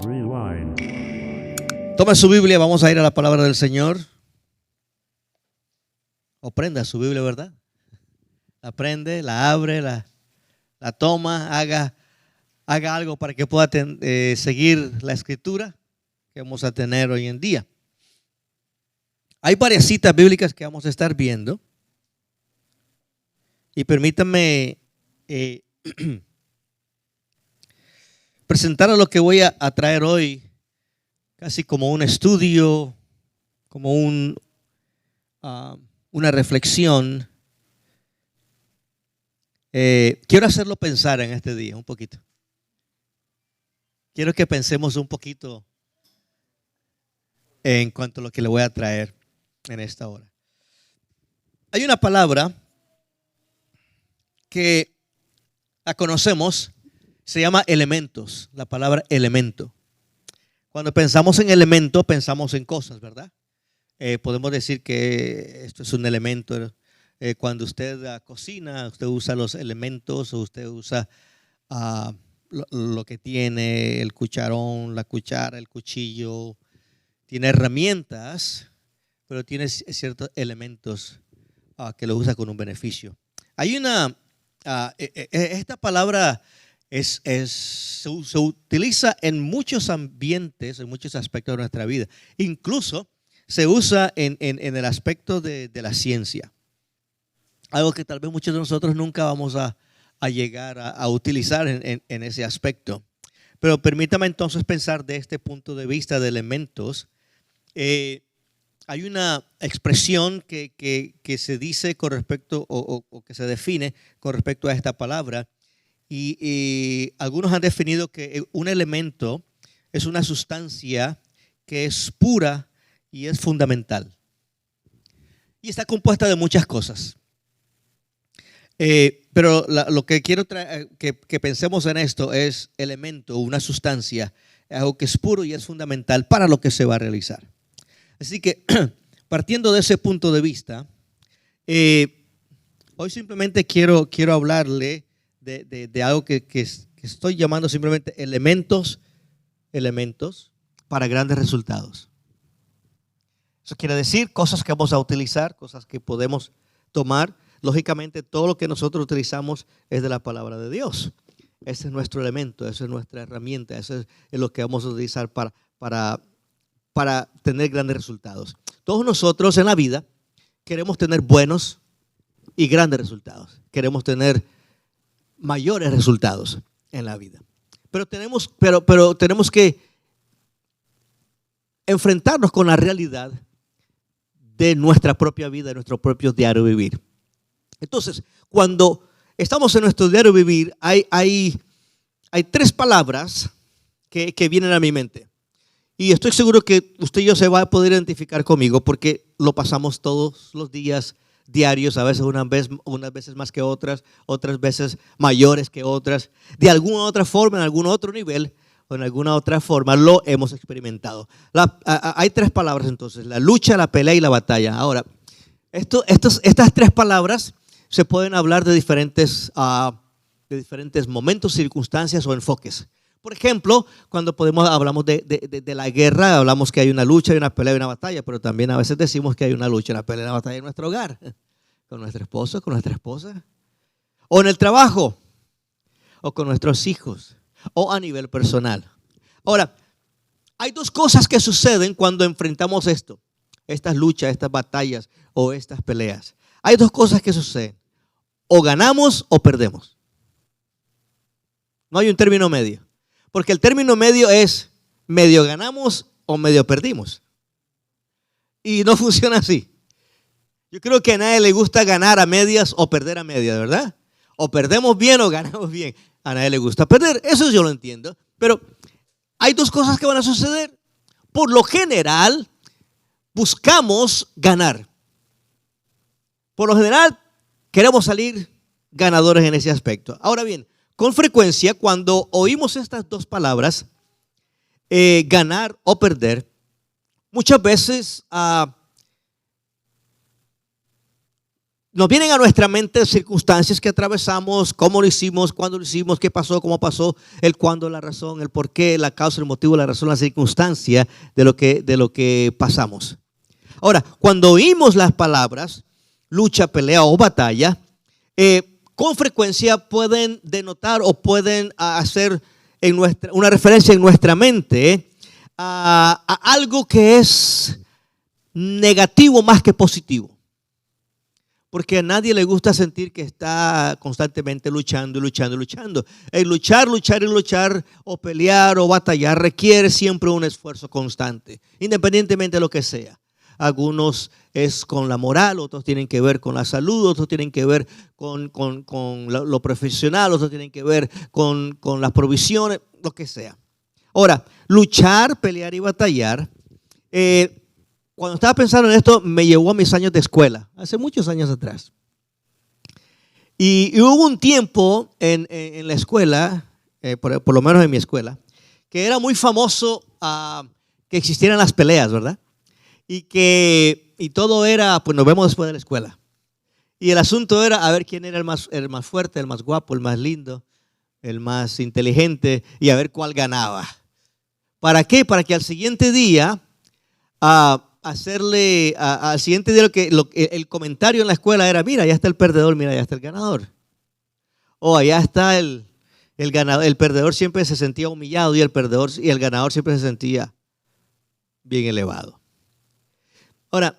Rewind. Toma su Biblia, vamos a ir a la palabra del Señor. O prenda su Biblia, ¿verdad? La prende, la abre, la toma, haga algo para que pueda seguir la escritura que vamos a tener hoy en día. Hay varias citas bíblicas que vamos a estar viendo. Y permítanme presentar a lo que voy a traer hoy, casi como un estudio, como una reflexión. Quiero hacerlo pensar en este día un poquito. Quiero que pensemos un poquito en cuanto a lo que le voy a traer en esta hora. Hay una palabra que la conocemos, se llama elementos, la palabra elemento. Cuando pensamos en elemento, pensamos en cosas, ¿verdad? Podemos decir que esto es un elemento. Cuando usted cocina, usted usa los elementos, o usted usa lo que tiene, el cucharón, la cuchara, el cuchillo. Tiene herramientas, pero tiene ciertos elementos que lo usa con un beneficio. Hay esta palabra se utiliza en muchos ambientes, en muchos aspectos de nuestra vida. Incluso se usa en el aspecto de la ciencia. Algo que tal vez muchos de nosotros nunca vamos a llegar a utilizar en ese aspecto. Pero permítame entonces pensar de este punto de vista de elementos. Hay una expresión que se dice con respecto o que se define con respecto a esta palabra. Y algunos han definido que un elemento es una sustancia que es pura y es fundamental. Y está compuesta de muchas cosas. Pero lo que quiero que pensemos en esto es elemento, una sustancia, algo que es puro y es fundamental para lo que se va a realizar. Así que partiendo de ese punto de vista, hoy simplemente quiero hablarle de algo que estoy llamando simplemente elementos para grandes resultados. Eso quiere decir cosas que vamos a utilizar, cosas que podemos tomar. Lógicamente, todo lo que nosotros utilizamos es de la palabra de Dios. Ese es nuestro elemento, esa es nuestra herramienta, eso es lo que vamos a utilizar para tener grandes resultados. Todos nosotros en la vida queremos tener buenos y grandes resultados. Queremos tener mayores resultados en la vida. Pero tenemos que enfrentarnos con la realidad de nuestra propia vida, de nuestro propio diario vivir. Entonces, cuando estamos en nuestro diario vivir, hay tres palabras que vienen a mi mente. Y estoy seguro que usted y yo se va a poder identificar conmigo porque lo pasamos todos los días diarios, a veces unas veces más que otras veces mayores que otras. De alguna otra forma, en algún otro nivel o en alguna otra forma lo hemos experimentado. Hay tres palabras entonces: la lucha, la pelea y la batalla. Ahora, estas tres palabras se pueden hablar de diferentes momentos, circunstancias o enfoques. Por ejemplo, cuando hablamos de la guerra, hablamos que hay una lucha, hay una pelea y una batalla, pero también a veces decimos que hay una lucha, una pelea y una batalla en nuestro hogar, con nuestro esposo, con nuestra esposa, o en el trabajo, o con nuestros hijos, o a nivel personal. Ahora, hay dos cosas que suceden cuando enfrentamos estas luchas, estas batallas o estas peleas. Hay dos cosas que suceden: o ganamos o perdemos. No hay un término medio. Porque el término medio es medio ganamos o medio perdimos. Y no funciona así. Yo creo que a nadie le gusta ganar a medias o perder a medias, ¿verdad? O perdemos bien o ganamos bien. A nadie le gusta perder. Eso yo lo entiendo. Pero hay dos cosas que van a suceder. Por lo general, buscamos ganar. Por lo general, queremos salir ganadores en ese aspecto. Ahora bien, con frecuencia, cuando oímos estas dos palabras, ganar o perder, muchas veces nos vienen a nuestra mente circunstancias que atravesamos, cómo lo hicimos, cuándo lo hicimos, qué pasó, cómo pasó, el cuándo, la razón, el por qué, la causa, el motivo, la razón, la circunstancia de lo que pasamos. Ahora, cuando oímos las palabras lucha, pelea o batalla, con frecuencia pueden denotar o pueden hacer una referencia en nuestra mente a algo que es negativo más que positivo. Porque a nadie le gusta sentir que está constantemente luchando y luchando y luchando. El luchar o pelear o batallar requiere siempre un esfuerzo constante, independientemente de lo que sea. Algunos es con la moral, otros tienen que ver con la salud, otros tienen que ver con lo profesional, otros tienen que ver con las provisiones, lo que sea. Ahora, luchar, pelear y batallar, cuando estaba pensando en esto, me llevó a mis años de escuela, hace muchos años atrás. Y hubo un tiempo en la escuela, por lo menos en mi escuela, que era muy famoso que existieran las peleas, ¿verdad? Y todo era, pues nos vemos después de la escuela. Y el asunto era a ver quién era el más fuerte, el más guapo, el más lindo, el más inteligente y a ver cuál ganaba. ¿Para qué? Para que al siguiente día, el comentario en la escuela era, mira, allá está el perdedor, mira, allá está el ganador. O allá está el ganador. El perdedor siempre se sentía humillado y el ganador siempre se sentía bien elevado. Ahora,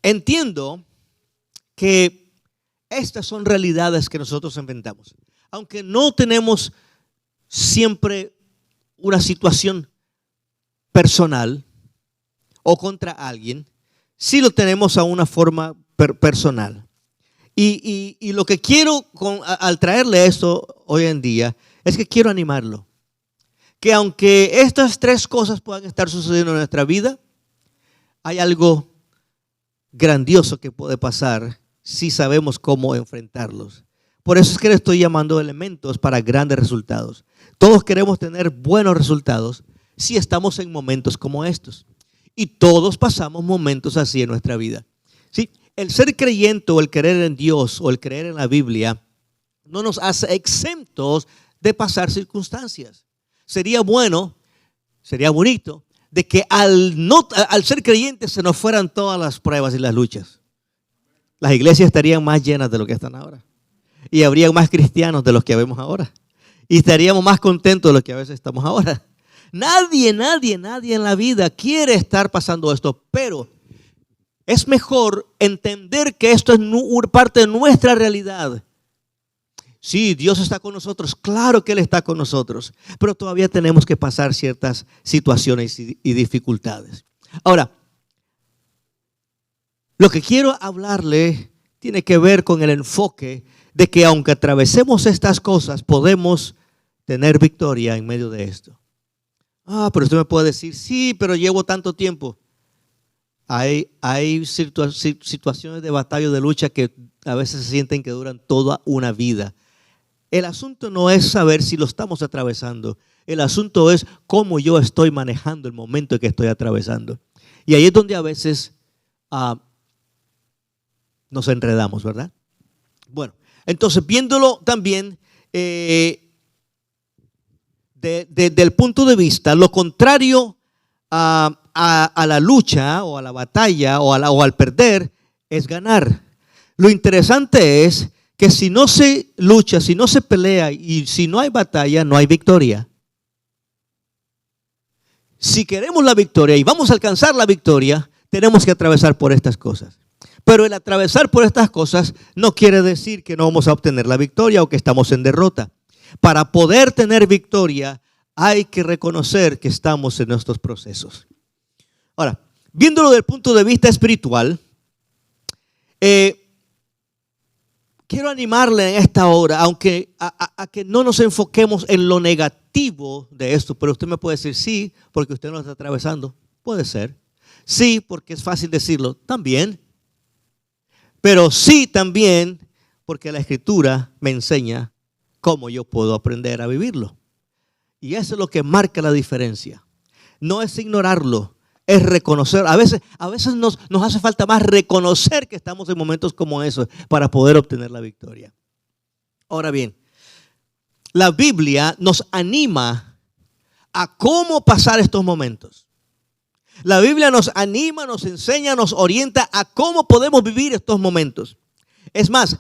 entiendo que estas son realidades que nosotros inventamos. Aunque no tenemos siempre una situación personal o contra alguien, sí lo tenemos a una forma personal. Y lo que quiero al traerle esto hoy en día es que quiero animarlo. Que aunque estas tres cosas puedan estar sucediendo en nuestra vida, hay algo grandioso que puede pasar si sabemos cómo enfrentarlos. Por eso es que le estoy llamando elementos para grandes resultados. Todos queremos tener buenos resultados si estamos en momentos como estos. Y todos pasamos momentos así en nuestra vida. ¿Sí? El ser creyente o el creer en Dios o el creer en la Biblia no nos hace exentos de pasar circunstancias. Sería bonito de que al ser creyentes se nos fueran todas las pruebas y las luchas. Las iglesias estarían más llenas de lo que están ahora. Y habría más cristianos de los que vemos ahora. Y estaríamos más contentos de los que a veces estamos ahora. Nadie en la vida quiere estar pasando esto, pero es mejor entender que esto es parte de nuestra realidad. Sí, Dios está con nosotros, claro que Él está con nosotros, pero todavía tenemos que pasar ciertas situaciones y dificultades. Ahora, lo que quiero hablarle tiene que ver con el enfoque de que aunque atravesemos estas cosas, podemos tener victoria en medio de esto. Pero usted me puede decir, sí, pero llevo tanto tiempo. Hay situaciones de batalla, de lucha que a veces se sienten que duran toda una vida. El asunto no es saber si lo estamos atravesando. El asunto es cómo yo estoy manejando el momento que estoy atravesando. Y ahí es donde a veces nos enredamos, ¿verdad? Bueno, entonces viéndolo también del punto de vista, lo contrario a la lucha o a la batalla o al perder es ganar. Lo interesante es que si no se lucha, si no se pelea y si no hay batalla, no hay victoria. Si queremos la victoria y vamos a alcanzar la victoria, tenemos que atravesar por estas cosas. Pero el atravesar por estas cosas no quiere decir que no vamos a obtener la victoria o que estamos en derrota. Para poder tener victoria hay que reconocer que estamos en nuestros procesos. Ahora, viéndolo desde el punto de vista espiritual, quiero animarle en esta hora, aunque a que no nos enfoquemos en lo negativo de esto, pero usted me puede decir sí, porque usted no lo está atravesando. Puede ser. Sí, porque es fácil decirlo. También. Pero sí también porque la Escritura me enseña cómo yo puedo aprender a vivirlo. Y eso es lo que marca la diferencia. No es ignorarlo, es reconocer. A veces nos hace falta más reconocer que estamos en momentos como esos para poder obtener la victoria. Ahora bien, la Biblia nos anima a cómo pasar estos momentos. La Biblia nos anima, nos enseña, nos orienta a cómo podemos vivir estos momentos. Es más,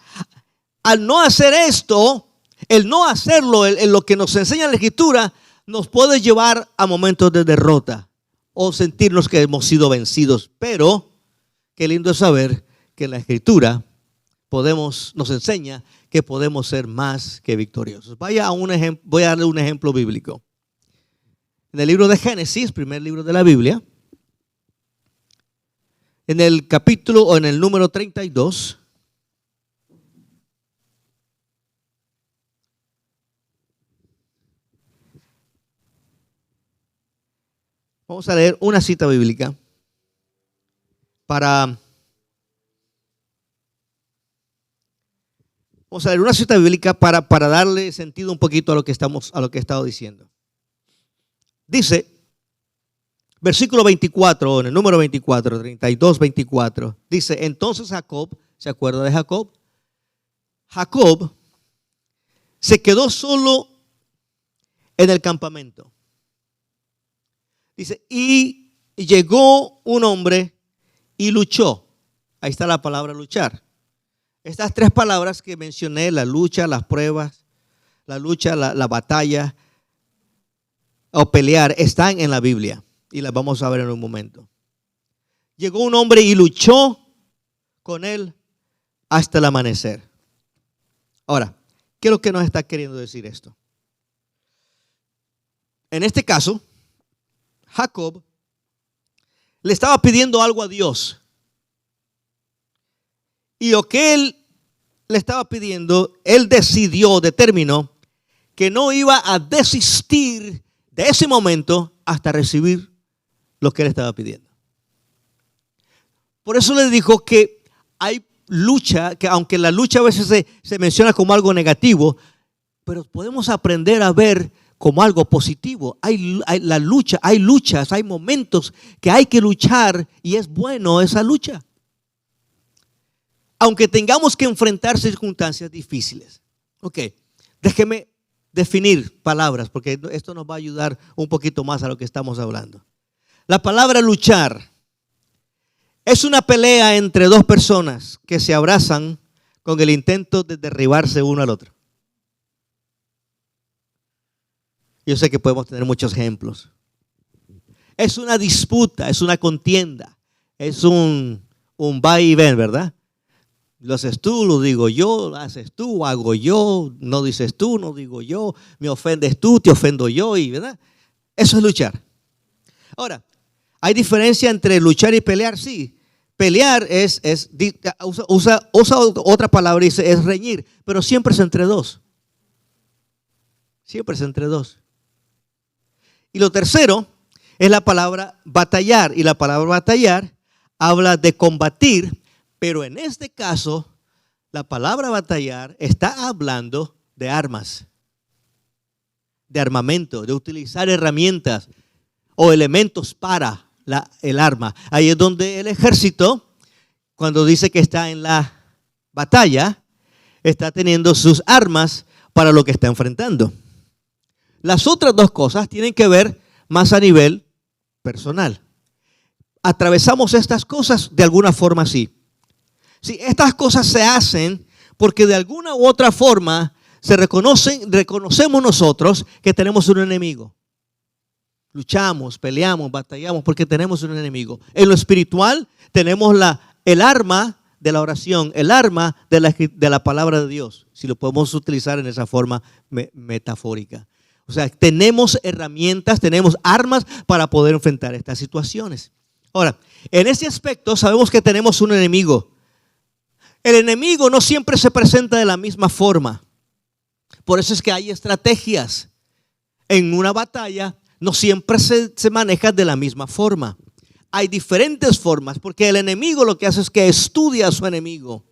al no hacer esto, el no hacerlo, en lo que nos enseña la Escritura, nos puede llevar a momentos de derrota o sentirnos que hemos sido vencidos. Pero qué lindo es saber que la Escritura nos enseña que podemos ser más que victoriosos. Voy a darle un ejemplo bíblico. En el libro de Génesis, primer libro de la Biblia, en el capítulo o en el número 32, vamos a leer una cita bíblica para darle sentido un poquito a lo que he estado diciendo. Dice, versículo 24, en el número 24, 32, 24, dice, entonces Jacob, ¿se acuerda de Jacob? Jacob se quedó solo en el campamento. Dice, y llegó un hombre y luchó. Ahí está la palabra luchar. Estas tres palabras que mencioné, la lucha, las pruebas, la lucha, la batalla o pelear, están en la Biblia y las vamos a ver en un momento. Llegó un hombre y luchó con él hasta el amanecer. Ahora, ¿qué es lo que nos está queriendo decir esto? En este caso, Jacob le estaba pidiendo algo a Dios. Y lo que él le estaba pidiendo, él determinó que no iba a desistir de ese momento hasta recibir lo que él estaba pidiendo. Por eso le dijo que hay lucha, que aunque la lucha a veces se menciona como algo negativo, pero podemos aprender a ver como algo positivo. Hay luchas, hay momentos que hay que luchar y es bueno esa lucha. Aunque tengamos que enfrentar circunstancias difíciles. Ok, déjeme definir palabras porque esto nos va a ayudar un poquito más a lo que estamos hablando. La palabra luchar es una pelea entre dos personas que se abrazan con el intento de derribarse uno al otro. Yo sé que podemos tener muchos ejemplos. Es una disputa, es una contienda, es un va y ven, ¿verdad? Lo haces tú, lo digo yo, lo haces tú, hago yo, no dices tú, no digo yo, me ofendes tú, te ofendo yo, y ¿verdad? Eso es luchar. Ahora, ¿hay diferencia entre luchar y pelear? Sí. Pelear usa otra palabra y dice es reñir, pero siempre es entre dos. Siempre es entre dos. Y lo tercero es la palabra batallar. Y la palabra batallar habla de combatir, pero en este caso la palabra batallar está hablando de armas, de armamento, de utilizar herramientas o elementos para el arma. Ahí es donde el ejército, cuando dice que está en la batalla, está teniendo sus armas para lo que está enfrentando. Las otras dos cosas tienen que ver más a nivel personal. Atravesamos estas cosas de alguna forma así. Si estas cosas se hacen porque de alguna u otra forma reconocemos nosotros que tenemos un enemigo. Luchamos, peleamos, batallamos porque tenemos un enemigo. En lo espiritual tenemos el arma de la oración, el arma de la palabra de Dios, si lo podemos utilizar en esa forma metafórica. O sea, tenemos herramientas, tenemos armas para poder enfrentar estas situaciones. Ahora, en ese aspecto sabemos que tenemos un enemigo. El enemigo no siempre se presenta de la misma forma. Por eso es que hay estrategias. En una batalla no siempre se maneja de la misma forma. Hay diferentes formas porque el enemigo lo que hace es que estudia a su enemigo.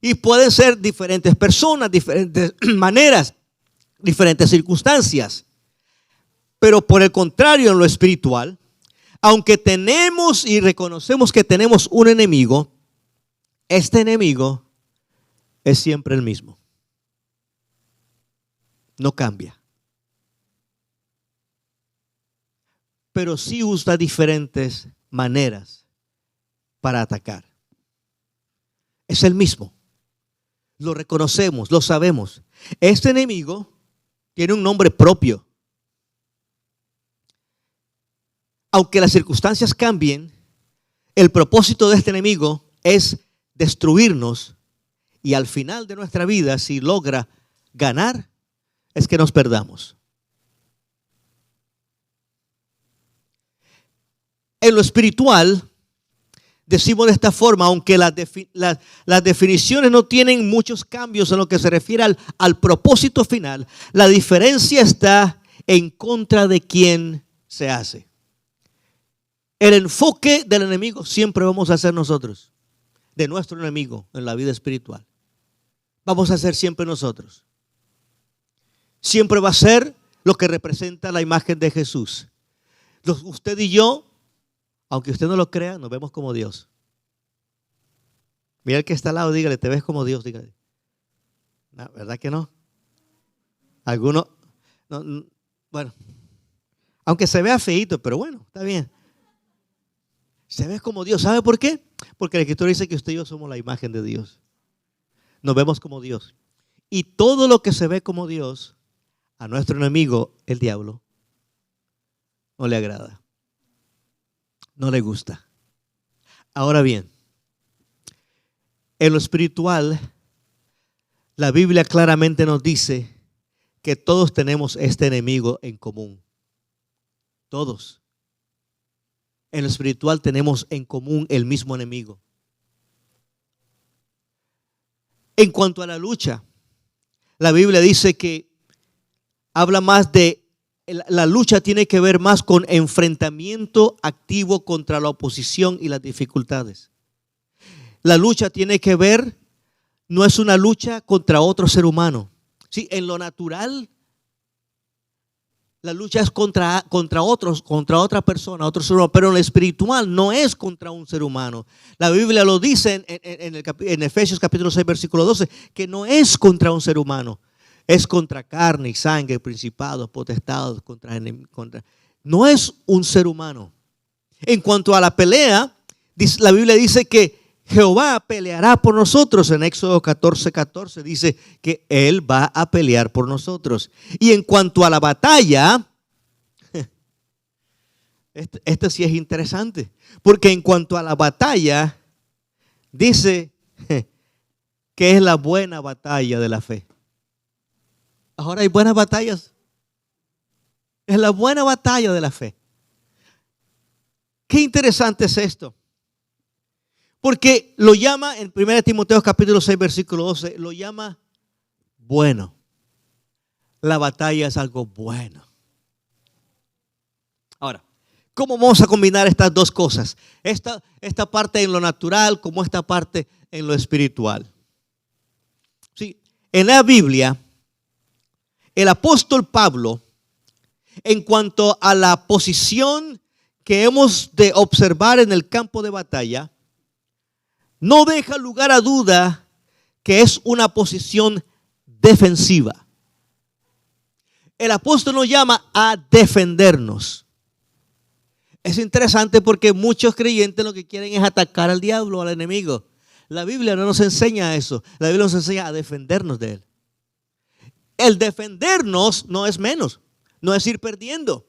Y pueden ser diferentes personas, diferentes maneras, diferentes circunstancias. Pero por el contrario, en lo espiritual, aunque tenemos y reconocemos que tenemos un enemigo, este enemigo es siempre el mismo. No cambia. Pero sí usa diferentes maneras para atacar. Es el mismo. Lo reconocemos, lo sabemos. Este enemigo tiene un nombre propio. Aunque las circunstancias cambien, el propósito de este enemigo es destruirnos, y al final de nuestra vida, si logra ganar, es que nos perdamos. En lo espiritual, decimos de esta forma, aunque las definiciones no tienen muchos cambios en lo que se refiere al propósito final, la diferencia está en contra de quién se hace. El enfoque del enemigo siempre vamos a ser nosotros, de nuestro enemigo en la vida espiritual. Vamos a ser siempre nosotros. Siempre va a ser lo que representa la imagen de Jesús. Usted y yo, aunque usted no lo crea, nos vemos como Dios. Mira el que está al lado, dígale, ¿te ves como Dios? Dígale. No, ¿verdad que no? Algunos, no, bueno, aunque se vea feíto, pero bueno, está bien. Se ve como Dios. ¿Sabe por qué? Porque la Escritura dice que usted y yo somos la imagen de Dios. Nos vemos como Dios. Y todo lo que se ve como Dios, a nuestro enemigo, el diablo, no le agrada. No le gusta. Ahora bien, en lo espiritual, la Biblia claramente nos dice que todos tenemos este enemigo en común. Todos. En lo espiritual tenemos en común el mismo enemigo. En cuanto a la lucha, la Biblia dice que habla más de la lucha, tiene que ver más con enfrentamiento activo contra la oposición y las dificultades. La lucha tiene que ver, no es una lucha contra otro ser humano. Sí, en lo natural, la lucha es contra otros, contra otra persona, otro ser humano, pero en lo espiritual no es contra un ser humano. La Biblia lo dice en Efesios capítulo 6, versículo 12, que no es contra un ser humano. Es contra carne y sangre, principados, potestados, no es un ser humano. En cuanto a la pelea, la Biblia dice que Jehová peleará por nosotros. En Éxodo 14:14 dice que Él va a pelear por nosotros. Y en cuanto a la batalla, este sí es interesante, porque en cuanto a la batalla, dice que es la buena batalla de la fe. Ahora hay buenas batallas. Es la buena batalla de la fe. Qué interesante es esto. Porque lo llama en 1 Timoteo capítulo 6 versículo 12, lo llama bueno. La batalla es algo bueno. Ahora, ¿cómo vamos a combinar estas dos cosas? Esta parte en lo natural como esta parte en lo espiritual. Sí, en la Biblia, el apóstol Pablo, en cuanto a la posición que hemos de observar en el campo de batalla, no deja lugar a duda que es una posición defensiva. El apóstol nos llama a defendernos. Es interesante porque muchos creyentes lo que quieren es atacar al diablo, al enemigo. La Biblia no nos enseña eso. La Biblia nos enseña a defendernos de él. El defendernos no es menos, no es ir perdiendo.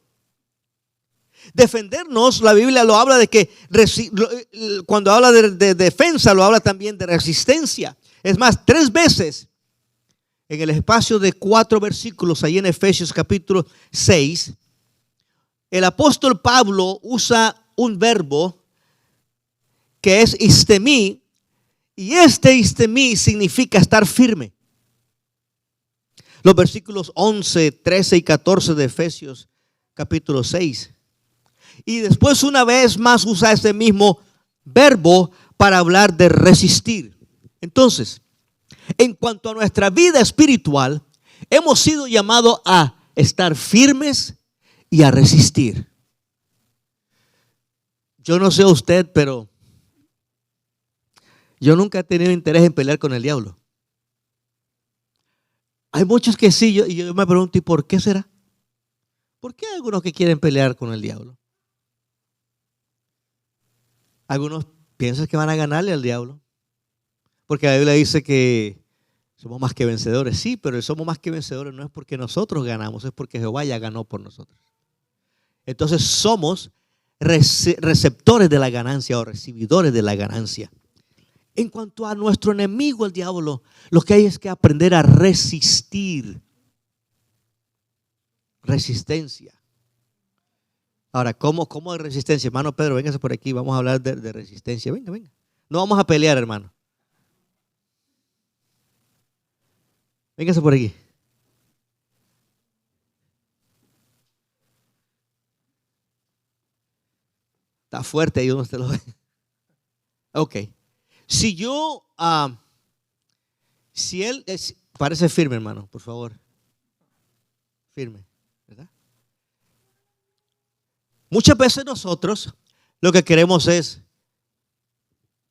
Defendernos, la Biblia lo habla de que cuando habla de defensa, lo habla también de resistencia. Es más, 3 veces en el espacio de 4 versículos, ahí en Efesios capítulo 6, el apóstol Pablo usa un verbo que es istemí, y este istemí significa estar firme. Los versículos 11, 13 y 14 de Efesios capítulo 6. Y después una vez más usa ese mismo verbo para hablar de resistir. Entonces, en cuanto a nuestra vida espiritual, hemos sido llamados a estar firmes y a resistir. Yo no sé usted, pero yo nunca he tenido interés en pelear con el diablo. Hay muchos que sí, y yo me pregunto, ¿y por qué será? ¿Por qué hay algunos que quieren pelear con el diablo? Algunos piensan que van a ganarle al diablo, porque la Biblia dice que somos más que vencedores. Sí, pero el somos más que vencedores no es porque nosotros ganamos, es porque Jehová ya ganó por nosotros. Entonces somos receptores de la ganancia o recibidores de la ganancia. En cuanto a nuestro enemigo, el diablo, lo que hay es que aprender a resistir. Resistencia. Ahora, ¿cómo de resistencia? Hermano Pedro, véngase por aquí, vamos a hablar de resistencia. Venga, venga. No vamos a pelear, hermano. Véngase por aquí. Está fuerte ahí donde usted lo ve. Ok. Si yo, si él parece firme, hermano, por favor. Firme, ¿verdad? Muchas veces nosotros lo que queremos es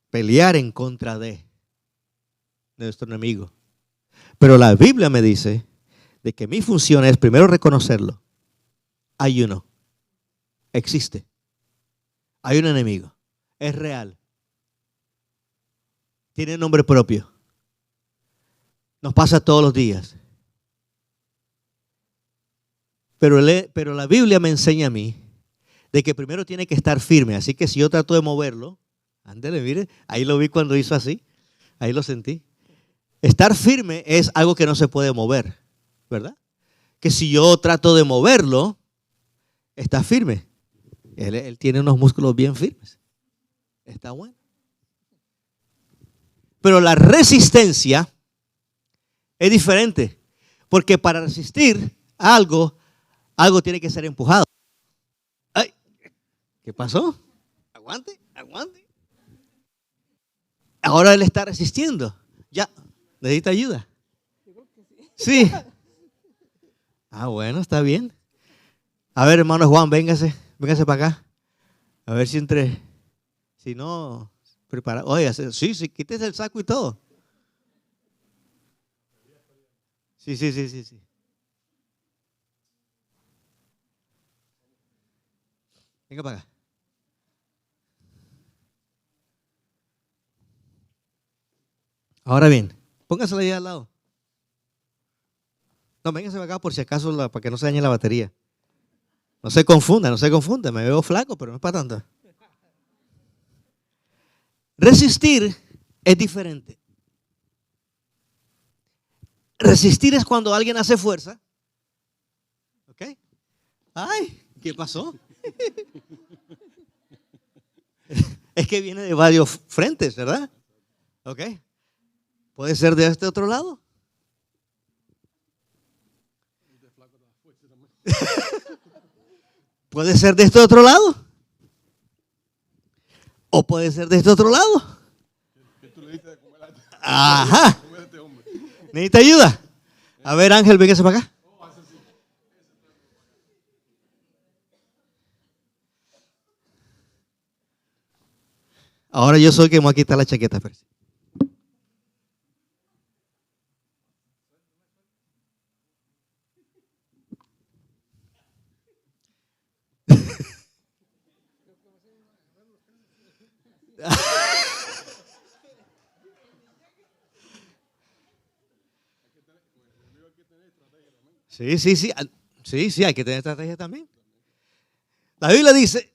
pelear en contra de nuestro enemigo. Pero la Biblia me dice de que mi función es primero reconocerlo. Hay uno, existe. Hay un enemigo, es real. Tiene nombre propio. Nos pasa todos los días. Pero la Biblia me enseña a mí de que primero tiene que estar firme. Así que si yo trato de moverlo, ándele, mire, ahí lo vi cuando hizo así. Ahí lo sentí. Estar firme es algo que no se puede mover, ¿verdad? Que si yo trato de moverlo, está firme. Él tiene unos músculos bien firmes. Está bueno. Pero la resistencia es diferente. Porque para resistir algo tiene que ser empujado. Ay, ¿qué pasó? Aguante, aguante. Ahora él está resistiendo. Ya, necesita ayuda. Sí. Ah, bueno, está bien. A ver, hermano Juan, véngase para acá. A ver si no, prepara. Oye, sí, quítese el saco y todo. Sí. Venga para acá. Ahora bien, póngasela ahí al lado. No, véngase para acá por si acaso para que no se dañe la batería. No se confunda. Me veo flaco, pero no es para tanto. Resistir es diferente. Resistir es cuando alguien hace fuerza. ¿Ok? Ay, ¿qué pasó? Es que viene de varios frentes, ¿verdad? ¿Ok? Puede ser de este otro lado. Puede ser de este otro lado. O puede ser de este otro lado. Ajá. ¿Necesita ayuda? A ver, Ángel, véngase para acá. Ahora yo soy el que me va a quitar la chaqueta. Sí, hay que tener estrategia también. La Biblia dice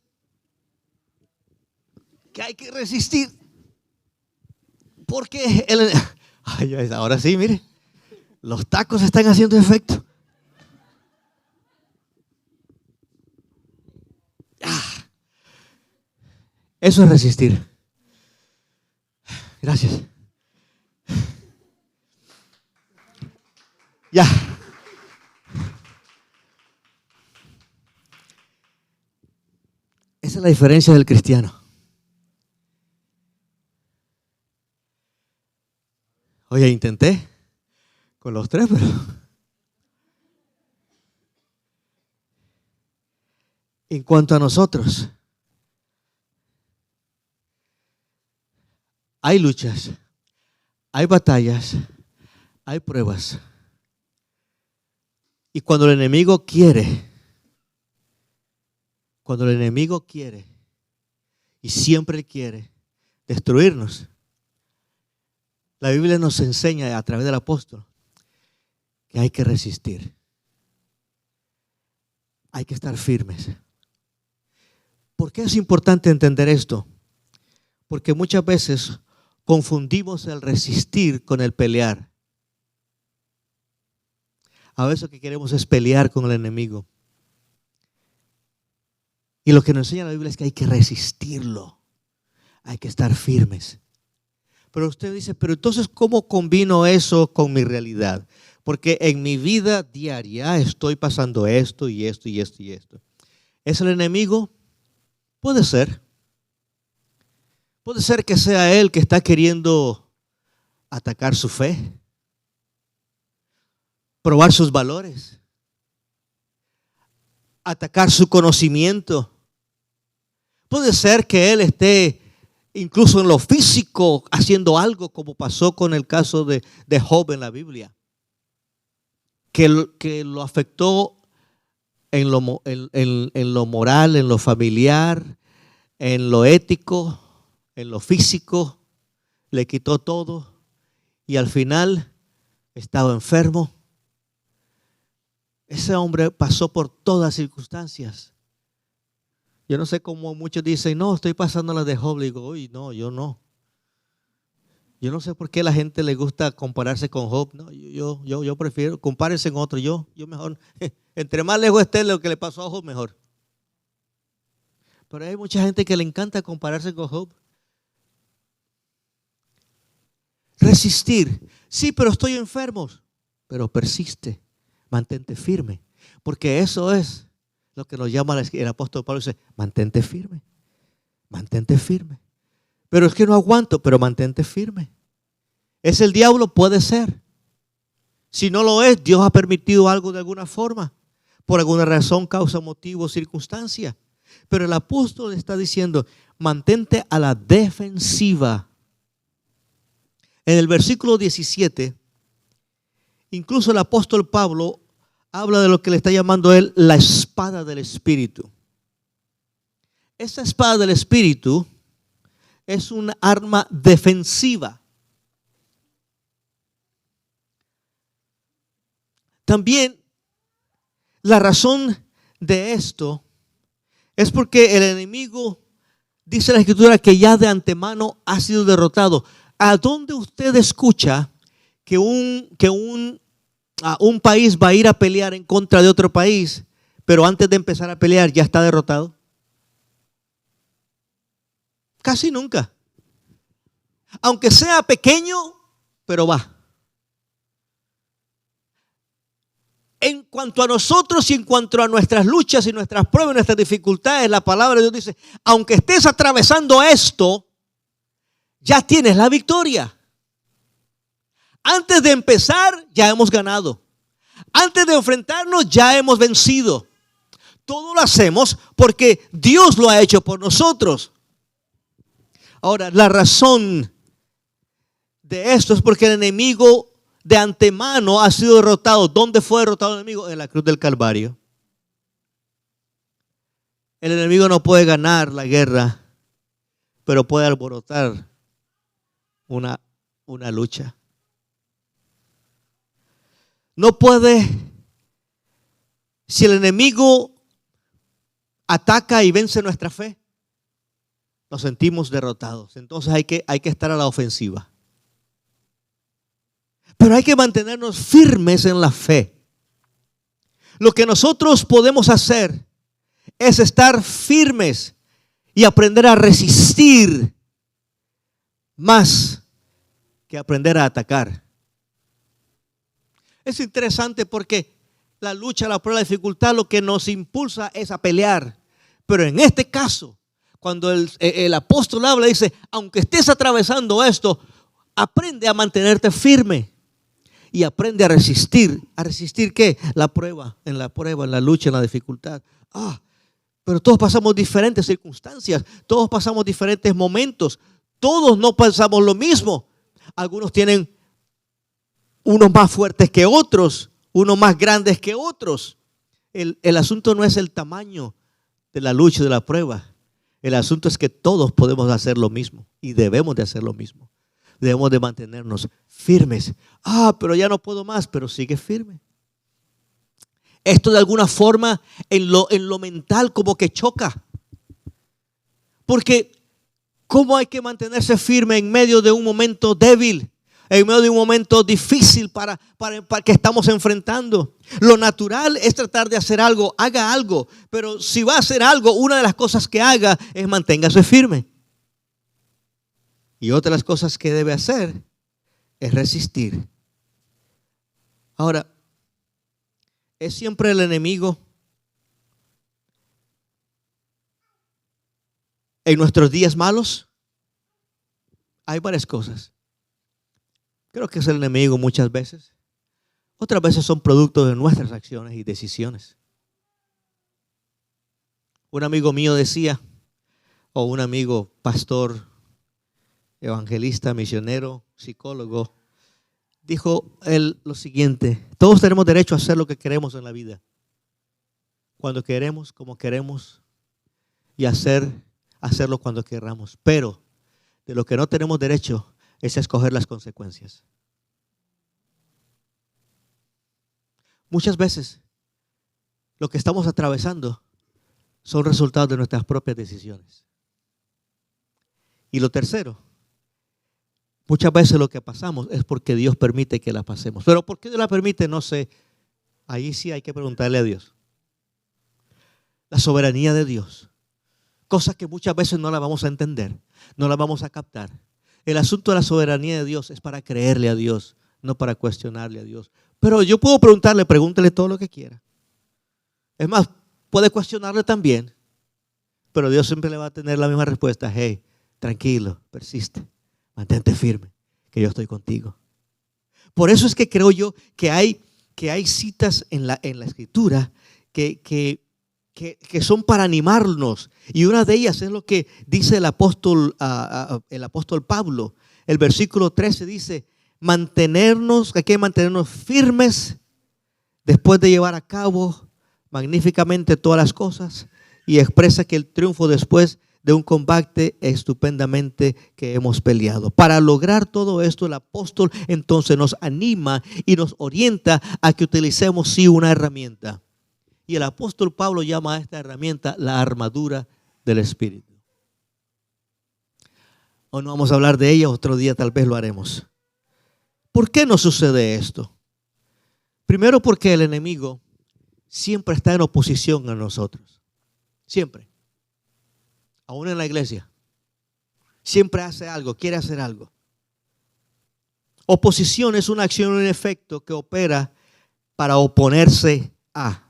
que hay que resistir. Porque ahora sí, mire, los tacos están haciendo efecto. Eso es resistir. Gracias. Ya. Esa es la diferencia del cristiano. Oye, intenté con los tres, pero en cuanto a nosotros, Hay luchas, hay batallas, hay pruebas. Y cuando el enemigo quiere, y siempre quiere destruirnos, la Biblia nos enseña a través del apóstol que hay que resistir. Hay que estar firmes. ¿Por qué es importante entender esto? Porque muchas veces confundimos el resistir con el pelear. A veces lo que queremos es pelear con el enemigo. Y lo que nos enseña la Biblia es que hay que resistirlo. Hay que estar firmes. Pero usted dice, pero entonces, ¿cómo combino eso con mi realidad? Porque en mi vida diaria estoy pasando esto y esto y esto y esto. ¿Es el enemigo? Puede ser. Puede ser que sea él que está queriendo atacar su fe, probar sus valores, atacar su conocimiento. Puede ser que él esté incluso en lo físico haciendo algo, como pasó con el caso de Job en la Biblia, que lo afectó en lo moral, en lo familiar, en lo ético, en lo físico. Le quitó todo y al final estaba enfermo. Ese hombre pasó por todas circunstancias. Yo no sé cómo muchos dicen, no, estoy pasando las de Job. Le digo, uy, no, yo no. Yo no sé por qué a la gente le gusta compararse con Job. No, yo prefiero, compárense con otro. Yo mejor, entre más lejos esté lo que le pasó a Job, mejor. Pero hay mucha gente que le encanta compararse con Job. Resistir. Sí, pero estoy enfermo. Pero persiste. Mantente firme. Porque eso es lo que nos llama el apóstol Pablo. Dice, mantente firme. Mantente firme. Pero es que no aguanto, pero mantente firme. ¿Es el diablo? Puede ser. Si no lo es, Dios ha permitido algo de alguna forma. Por alguna razón, causa, motivo, circunstancia. Pero el apóstol está diciendo, mantente a la defensiva. En el versículo 17, incluso el apóstol Pablo habla de lo que le está llamando él la espada del Espíritu. Esa espada del Espíritu es un arma defensiva. También la razón de esto es porque el enemigo, dice la Escritura, que ya de antemano ha sido derrotado. ¿A dónde usted escucha que un país va a ir a pelear en contra de otro país, pero antes de empezar a pelear ya está derrotado? Casi nunca. Aunque sea pequeño, pero va. En cuanto a nosotros y en cuanto a nuestras luchas y nuestras pruebas y nuestras dificultades, la palabra de Dios dice, aunque estés atravesando esto, ya tienes la victoria. Antes de empezar, ya hemos ganado. Antes de enfrentarnos, ya hemos vencido. Todo lo hacemos porque Dios lo ha hecho por nosotros. Ahora, la razón de esto es porque el enemigo de antemano ha sido derrotado. ¿Dónde fue derrotado el enemigo? En la cruz del Calvario. El enemigo no puede ganar la guerra, pero puede alborotar una lucha. No puede, si el enemigo ataca y vence nuestra fe, nos sentimos derrotados. Entonces hay que estar a la ofensiva. Pero hay que mantenernos firmes en la fe. Lo que nosotros podemos hacer es estar firmes y aprender a resistir más que aprender a atacar. Es interesante porque la lucha, la prueba, la dificultad, lo que nos impulsa es a pelear. Pero en este caso, cuando el apóstol habla, dice, aunque estés atravesando esto, aprende a mantenerte firme. Y aprende a resistir. ¿A resistir qué? La prueba, en la lucha, en la dificultad. Pero todos pasamos diferentes circunstancias. Todos pasamos diferentes momentos. Todos no pensamos lo mismo. Algunos tienen unos más fuertes que otros, unos más grandes que otros. El asunto no es el tamaño de la lucha, de la prueba. El asunto es que todos podemos hacer lo mismo y debemos de hacer lo mismo. Debemos de mantenernos firmes. Pero ya no puedo más, pero sigue firme. Esto de alguna forma en lo mental como que choca. Porque ¿cómo hay que mantenerse firme en medio de un momento débil? En medio de un momento difícil para que estamos enfrentando. Lo natural es tratar de hacer algo, haga algo. Pero si va a hacer algo, una de las cosas que haga es manténgase firme. Y otra de las cosas que debe hacer es resistir. Ahora, ¿es siempre el enemigo en nuestros días malos? Hay varias cosas. Creo que es el enemigo muchas veces. Otras veces son producto de nuestras acciones y decisiones. Un amigo mío decía, o un amigo pastor, evangelista, misionero, psicólogo, dijo él lo siguiente: todos tenemos derecho a hacer lo que queremos en la vida, cuando queremos, como queremos, y hacerlo cuando queramos. Pero de lo que no tenemos derecho es a escoger las consecuencias. Muchas veces lo que estamos atravesando son resultados de nuestras propias decisiones. Y lo tercero, muchas veces lo que pasamos es porque Dios permite que la pasemos. Pero ¿por qué Dios la permite? No sé. Ahí sí hay que preguntarle a Dios. La soberanía de Dios. Cosas que muchas veces no la vamos a entender, no la vamos a captar. El asunto de la soberanía de Dios es para creerle a Dios, no para cuestionarle a Dios. Pero yo puedo pregúntele todo lo que quiera. Es más, puede cuestionarle también, pero Dios siempre le va a tener la misma respuesta: hey, tranquilo, persiste, mantente firme, que yo estoy contigo. Por eso es que creo yo que hay citas en la Escritura que son para animarnos. Y una de ellas es lo que dice el apóstol Pablo. El versículo 13 dice: hay que mantenernos firmes después de llevar a cabo magníficamente todas las cosas, y expresa que el triunfo después de un combate estupendamente que hemos peleado. Para lograr todo esto, el apóstol entonces nos anima y nos orienta a que utilicemos sí una herramienta. Y el apóstol Pablo llama a esta herramienta la armadura del Espíritu. Hoy no vamos a hablar de ella, otro día tal vez lo haremos. ¿Por qué nos sucede esto? Primero, porque el enemigo siempre está en oposición a nosotros. Siempre. Aún en la iglesia. Siempre hace algo, quiere hacer algo. Oposición es una acción o un efecto que opera para oponerse a.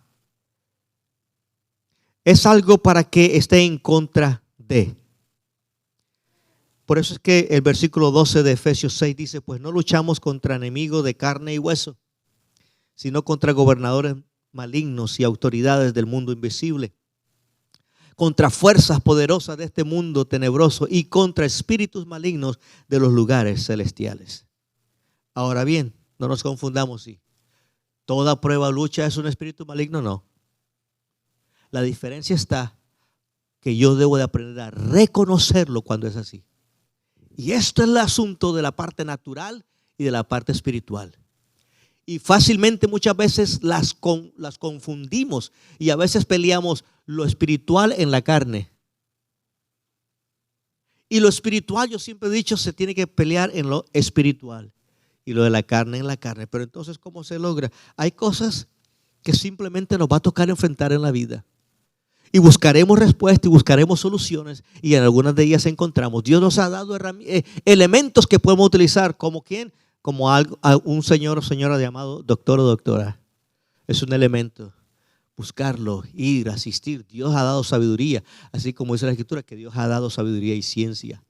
Es algo para que esté en contra de. Por eso es que el versículo 12 de Efesios 6 dice: pues no luchamos contra enemigos de carne y hueso, sino contra gobernadores malignos y autoridades del mundo invisible, contra fuerzas poderosas de este mundo tenebroso y contra espíritus malignos de los lugares celestiales. Ahora bien, no nos confundamos, si toda prueba o lucha es un espíritu maligno, no. La diferencia está que yo debo de aprender a reconocerlo cuando es así. Y esto es el asunto de la parte natural y de la parte espiritual. Y fácilmente muchas veces las confundimos y a veces peleamos lo espiritual en la carne. Y lo espiritual, yo siempre he dicho, se tiene que pelear en lo espiritual. Y lo de la carne en la carne. Pero entonces, ¿cómo se logra? Hay cosas que simplemente nos va a tocar enfrentar en la vida. Y buscaremos respuestas y buscaremos soluciones, y en algunas de ellas encontramos. Dios nos ha dado elementos que podemos utilizar. ¿Como quién? Como un señor o señora llamado doctor o doctora. Es un elemento. Buscarlo, ir, asistir. Dios ha dado sabiduría, así como dice la Escritura que Dios ha dado sabiduría y ciencia.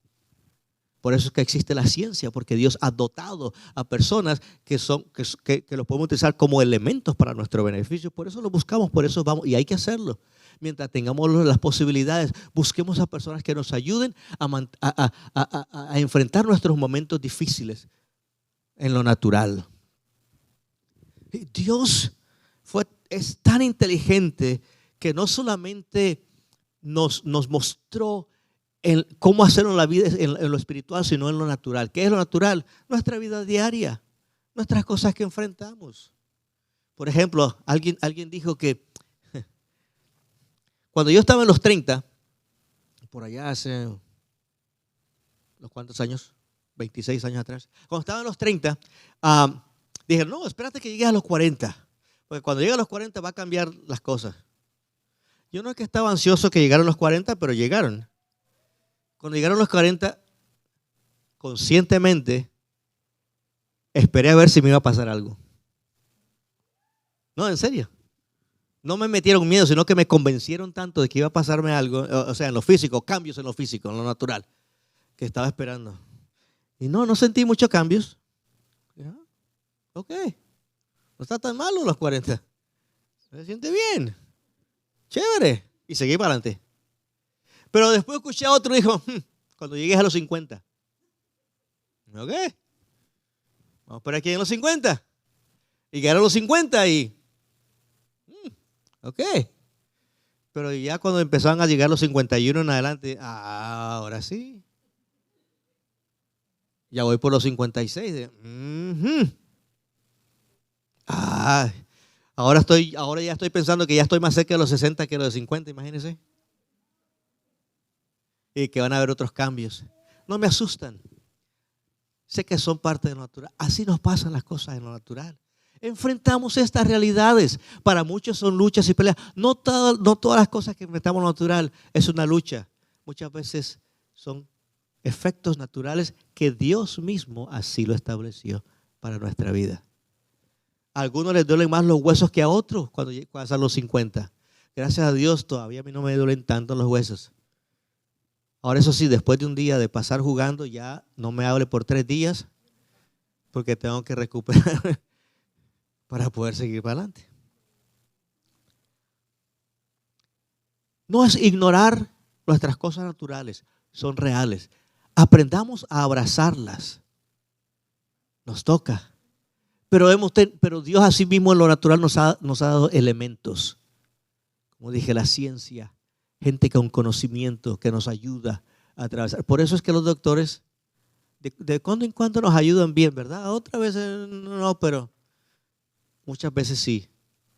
Por eso es que existe la ciencia, porque Dios ha dotado a personas que los podemos utilizar como elementos para nuestro beneficio. Por eso lo buscamos, por eso vamos, y hay que hacerlo. mientras tengamos las posibilidades, busquemos a personas que nos ayuden a enfrentar nuestros momentos difíciles en lo natural. Dios es tan inteligente que no solamente nos mostró cómo hacerlo en la vida, en lo espiritual, sino en lo natural. ¿Qué es lo natural? Nuestra vida diaria, nuestras cosas que enfrentamos. Por ejemplo, alguien dijo que cuando yo estaba en los 30, por allá hace ¿los cuántos años? 26 años atrás. Cuando estaba en los 30, dije, no, espérate que llegues a los 40. Porque cuando llegue a los 40 va a cambiar las cosas. Yo no es que estaba ansioso que llegaran los 40, pero llegaron. Cuando llegaron los 40, conscientemente esperé a ver si me iba a pasar algo. No, en serio. No me metieron miedo, sino que me convencieron tanto de que iba a pasarme algo, o sea, en lo físico, cambios en lo físico, en lo natural, que estaba esperando. Y no sentí muchos cambios. Ok, no está tan malo los 40. Se siente bien, chévere. Y seguí para adelante. Pero después escuché a otro y dijo, cuando llegues a los 50. Ok, vamos por aquí en los 50. Y llegaron a los 50 y ok. Pero ya cuando empezaban a llegar los 51 en adelante, ahora sí. Ya voy por los 56. Ahora ya estoy pensando que ya estoy más cerca de los 60 que de los 50, imagínense. Y que van a haber otros cambios. No me asustan. Sé que son parte de lo natural. Así nos pasan las cosas en lo natural. Enfrentamos estas realidades. Para muchos son luchas y peleas. No todas las cosas que enfrentamos en lo natural es una lucha. Muchas veces son efectos naturales que Dios mismo así lo estableció para nuestra vida. A algunos les duelen más los huesos que a otros cuando pasan los 50. Gracias a Dios todavía a mí no me duelen tanto los huesos. Ahora eso sí, después de un día de pasar jugando, ya no me hable por 3 días porque tengo que recuperar para poder seguir para adelante. No es ignorar nuestras cosas naturales, son reales. Aprendamos a abrazarlas. Nos toca. Pero Dios así mismo en lo natural nos ha dado elementos. Como dije, la ciencia, gente con conocimiento que nos ayuda a atravesar. Por eso es que los doctores de cuando en cuando nos ayudan bien, ¿verdad? Otras veces no, pero muchas veces sí.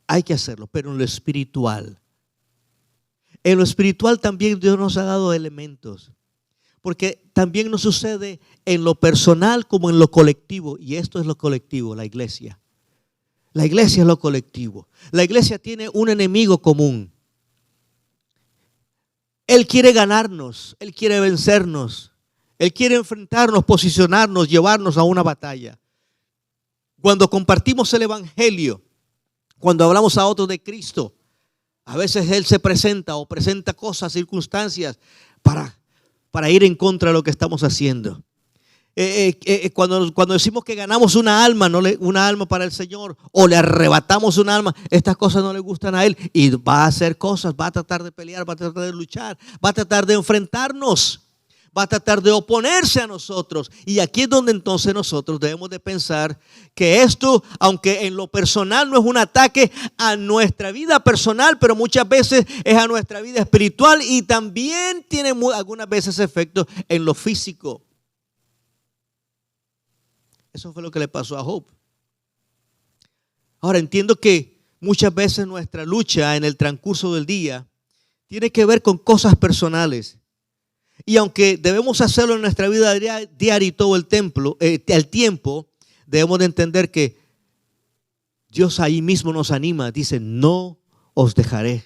Hay que hacerlo, pero en lo espiritual. En lo espiritual también Dios nos ha dado elementos. Porque también nos sucede en lo personal como en lo colectivo. Y esto es lo colectivo, la iglesia. La iglesia es lo colectivo. La iglesia tiene un enemigo común. Él quiere ganarnos, Él quiere vencernos, Él quiere enfrentarnos, posicionarnos, llevarnos a una batalla. Cuando compartimos el evangelio, cuando hablamos a otros de Cristo, a veces Él se presenta o presenta cosas, circunstancias para ir en contra de lo que estamos haciendo. Cuando decimos que ganamos una alma para el Señor o le arrebatamos un alma, estas cosas no le gustan a Él y va a hacer cosas, va a tratar de pelear, va a tratar de luchar, va a tratar de enfrentarnos, va a tratar de oponerse a nosotros. Y aquí es donde entonces nosotros debemos de pensar que esto, aunque en lo personal no es un ataque a nuestra vida personal, pero muchas veces es a nuestra vida espiritual y también tiene algunas veces efectos en lo físico. Eso fue lo que le pasó a Job. Ahora entiendo que muchas veces nuestra lucha en el transcurso del día tiene que ver con cosas personales. Y aunque debemos hacerlo en nuestra vida diaria y todo el tiempo, debemos de entender que Dios ahí mismo nos anima. Dice, no os dejaré,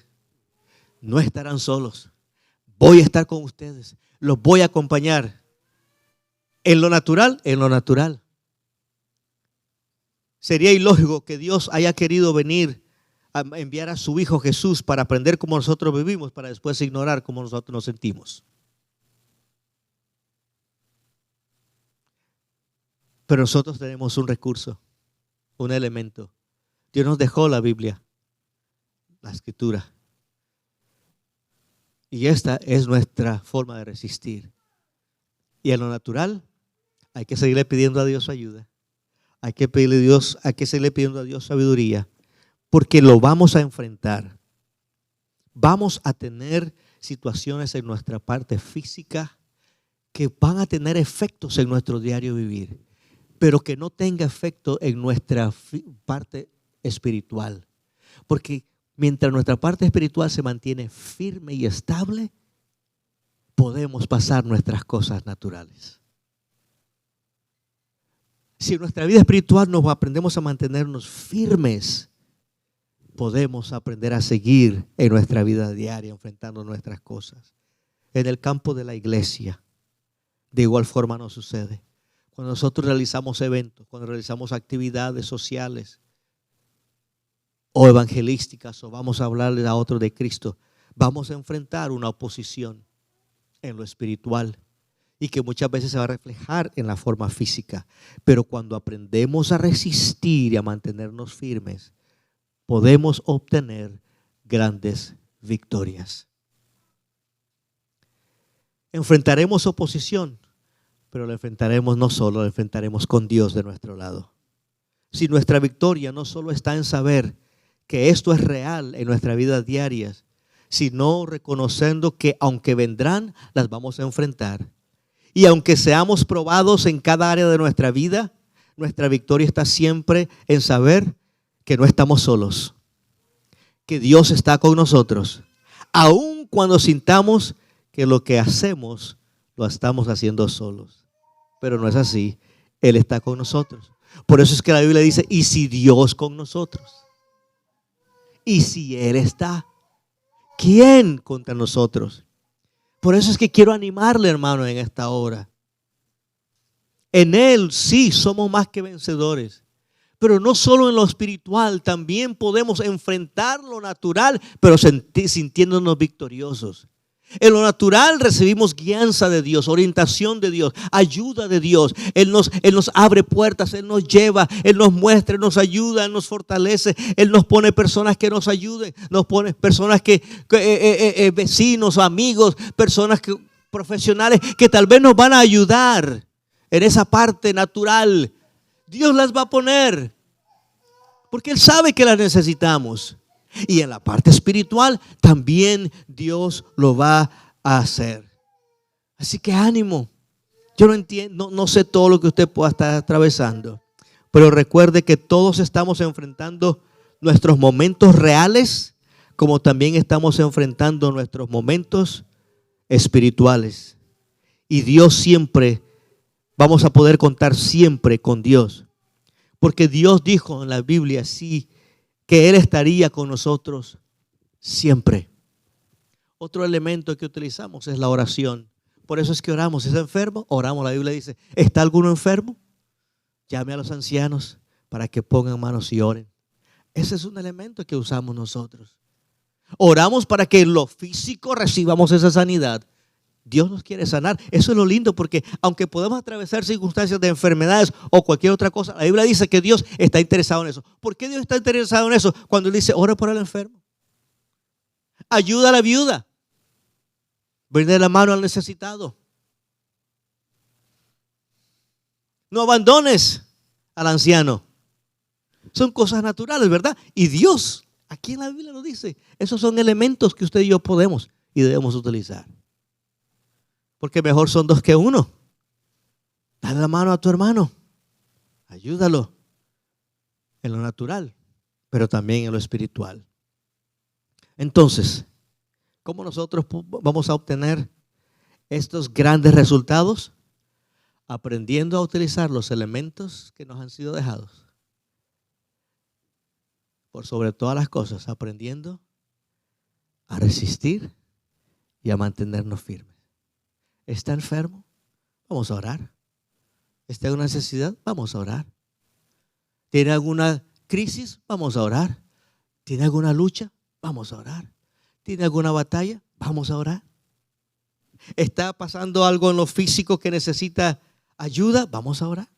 no estarán solos. Voy a estar con ustedes, los voy a acompañar. En lo natural, en lo natural. Sería ilógico que Dios haya querido venir a enviar a su Hijo Jesús para aprender cómo nosotros vivimos, para después ignorar cómo nosotros nos sentimos. Pero nosotros tenemos un recurso, un elemento. Dios nos dejó la Biblia, la Escritura. Y esta es nuestra forma de resistir. Y en lo natural hay que seguirle pidiendo a Dios ayuda. Hay que seguirle pidiendo a Dios sabiduría, porque lo vamos a enfrentar. Vamos a tener situaciones en nuestra parte física que van a tener efectos en nuestro diario vivir, pero que no tenga efecto en nuestra parte espiritual. Porque mientras nuestra parte espiritual se mantiene firme y estable, podemos pasar nuestras cosas naturales. Si en nuestra vida espiritual nos aprendemos a mantenernos firmes, podemos aprender a seguir en nuestra vida diaria, enfrentando nuestras cosas. En el campo de la iglesia, de igual forma nos sucede. Cuando nosotros realizamos eventos, cuando realizamos actividades sociales o evangelísticas, o vamos a hablarle a otros de Cristo, vamos a enfrentar una oposición en lo espiritual y que muchas veces se va a reflejar en la forma física. Pero cuando aprendemos a resistir y a mantenernos firmes, podemos obtener grandes victorias. Enfrentaremos oposición, pero la enfrentaremos no solo, la enfrentaremos con Dios de nuestro lado. Si nuestra victoria no solo está en saber que esto es real en nuestra vida diaria, sino reconociendo que aunque vendrán, las vamos a enfrentar. Y aunque seamos probados en cada área de nuestra vida, nuestra victoria está siempre en saber que no estamos solos, que Dios está con nosotros, aun cuando sintamos que lo que hacemos lo estamos haciendo solos. Pero no es así, Él está con nosotros. Por eso es que la Biblia dice, ¿y si Dios con nosotros? ¿Y si Él está? ¿Quién contra nosotros? Por eso es que quiero animarle, hermano, en esta hora. En Él sí somos más que vencedores. Pero no solo en lo espiritual, también podemos enfrentar lo natural, pero sintiéndonos victoriosos. En lo natural recibimos guianza de Dios, orientación de Dios, ayuda de Dios. Él nos abre puertas, Él nos lleva, Él nos muestra, Él nos ayuda, Él nos fortalece. Él nos pone personas que nos ayuden, nos pone personas vecinos, amigos, personas profesionales que tal vez nos van a ayudar en esa parte natural. Dios las va a poner porque Él sabe que las necesitamos. Y en la parte espiritual también Dios lo va a hacer. Así que ánimo. Yo no entiendo, no sé todo lo que usted pueda estar atravesando, pero recuerde que todos estamos enfrentando nuestros momentos reales, como también estamos enfrentando nuestros momentos espirituales. Y Dios siempre, vamos a poder contar siempre con Dios. Porque Dios dijo en la Biblia, sí, que Él estaría con nosotros siempre. Otro elemento que utilizamos es la oración. Por eso es que oramos. ¿Está enfermo? Oramos. La Biblia dice, ¿está alguno enfermo? Llame a los ancianos para que pongan manos y oren. Ese es un elemento que usamos nosotros. Oramos para que en lo físico recibamos esa sanidad. Dios nos quiere sanar. Eso es lo lindo, porque aunque podemos atravesar circunstancias de enfermedades o cualquier otra cosa, la Biblia dice que Dios está interesado en eso. ¿Por qué Dios está interesado en eso? Cuando Él dice, ora por el enfermo, ayuda a la viuda, brinda la mano al necesitado, no abandones al anciano. Son cosas naturales, ¿verdad? Y Dios, aquí en la Biblia lo dice. Esos son elementos que usted y yo podemos y debemos utilizar. Porque mejor son dos que uno. Dale la mano a tu hermano. Ayúdalo en lo natural, pero también en lo espiritual. Entonces, ¿cómo nosotros vamos a obtener estos grandes resultados? Aprendiendo a utilizar los elementos que nos han sido dejados. Por sobre todas las cosas, aprendiendo a resistir y a mantenernos firmes. ¿Está enfermo? Vamos a orar. ¿Está en una necesidad? Vamos a orar. ¿Tiene alguna crisis? Vamos a orar. ¿Tiene alguna lucha? Vamos a orar. ¿Tiene alguna batalla? Vamos a orar. ¿Está pasando algo en lo físico que necesita ayuda? Vamos a orar.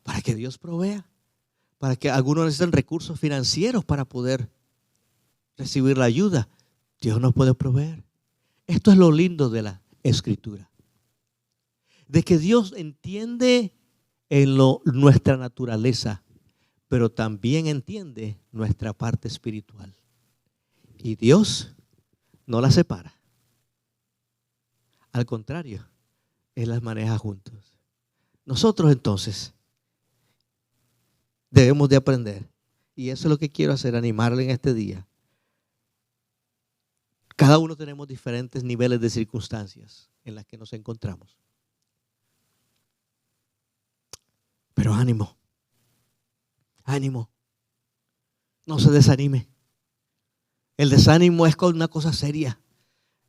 Para que Dios provea. Para que algunos necesiten recursos financieros para poder recibir la ayuda. Dios nos puede proveer. Esto es lo lindo de la Escritura. De que Dios entiende nuestra naturaleza, pero también entiende nuestra parte espiritual. Y Dios no las separa. Al contrario, Él las maneja juntos. Nosotros entonces debemos de aprender. Y eso es lo que quiero hacer, animarle en este día. Cada uno tenemos diferentes niveles de circunstancias en las que nos encontramos. Pero ánimo, ánimo, no se desanime. El desánimo es una cosa seria.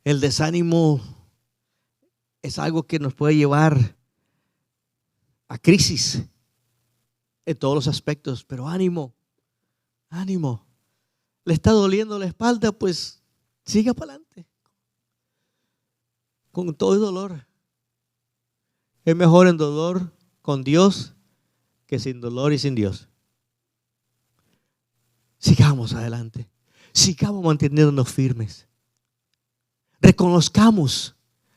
El desánimo es algo que nos puede llevar a crisis en todos los aspectos. Pero ánimo, ánimo. ¿Le está doliendo la espalda? Pues siga para adelante. Con todo el dolor. Es mejor en dolor con Dios que sin dolor y sin Dios. Sigamos adelante. Sigamos manteniéndonos firmes. Reconozcamos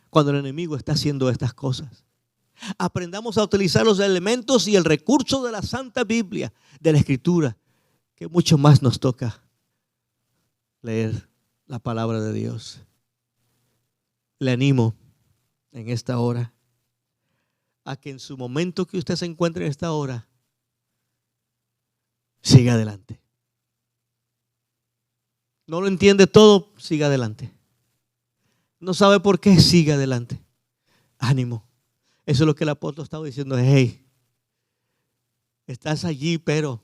cuando el enemigo está haciendo estas cosas. Aprendamos a utilizar los elementos y el recurso de la Santa Biblia, de la Escritura, que mucho más nos toca leer la palabra de Dios. Le animo en esta hora a que en su momento que usted se encuentre en esta hora, siga adelante. No lo entiende todo, siga adelante. No sabe por qué, siga adelante. Ánimo. Eso es lo que el apóstol estaba diciendo. Hey, estás allí, pero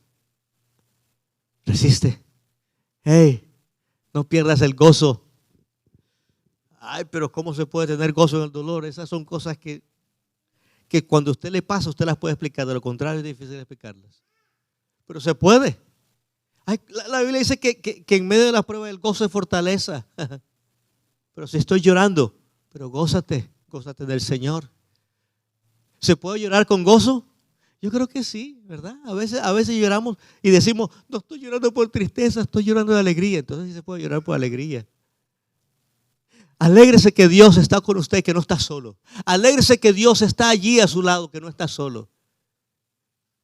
resiste. Hey, no pierdas el gozo. Ay, pero ¿cómo se puede tener gozo en el dolor? Esas son cosas que cuando a usted le pasa, usted las puede explicar. De lo contrario, es difícil explicarlas. Pero se puede. Ay, la Biblia dice que en medio de la prueba el gozo es fortaleza. Pero si estoy llorando, pero gózate del Señor. ¿Se puede llorar con gozo? Yo creo que sí, ¿verdad? A veces lloramos y decimos, no estoy llorando por tristeza, estoy llorando de alegría. Entonces sí se puede llorar por alegría. Alégrese que Dios está con usted, que no está solo. Alégrese que Dios está allí a su lado, que no está solo.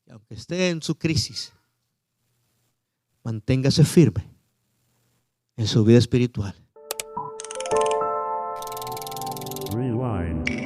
Y aunque esté en su crisis, manténgase firme en su vida espiritual. Rewind.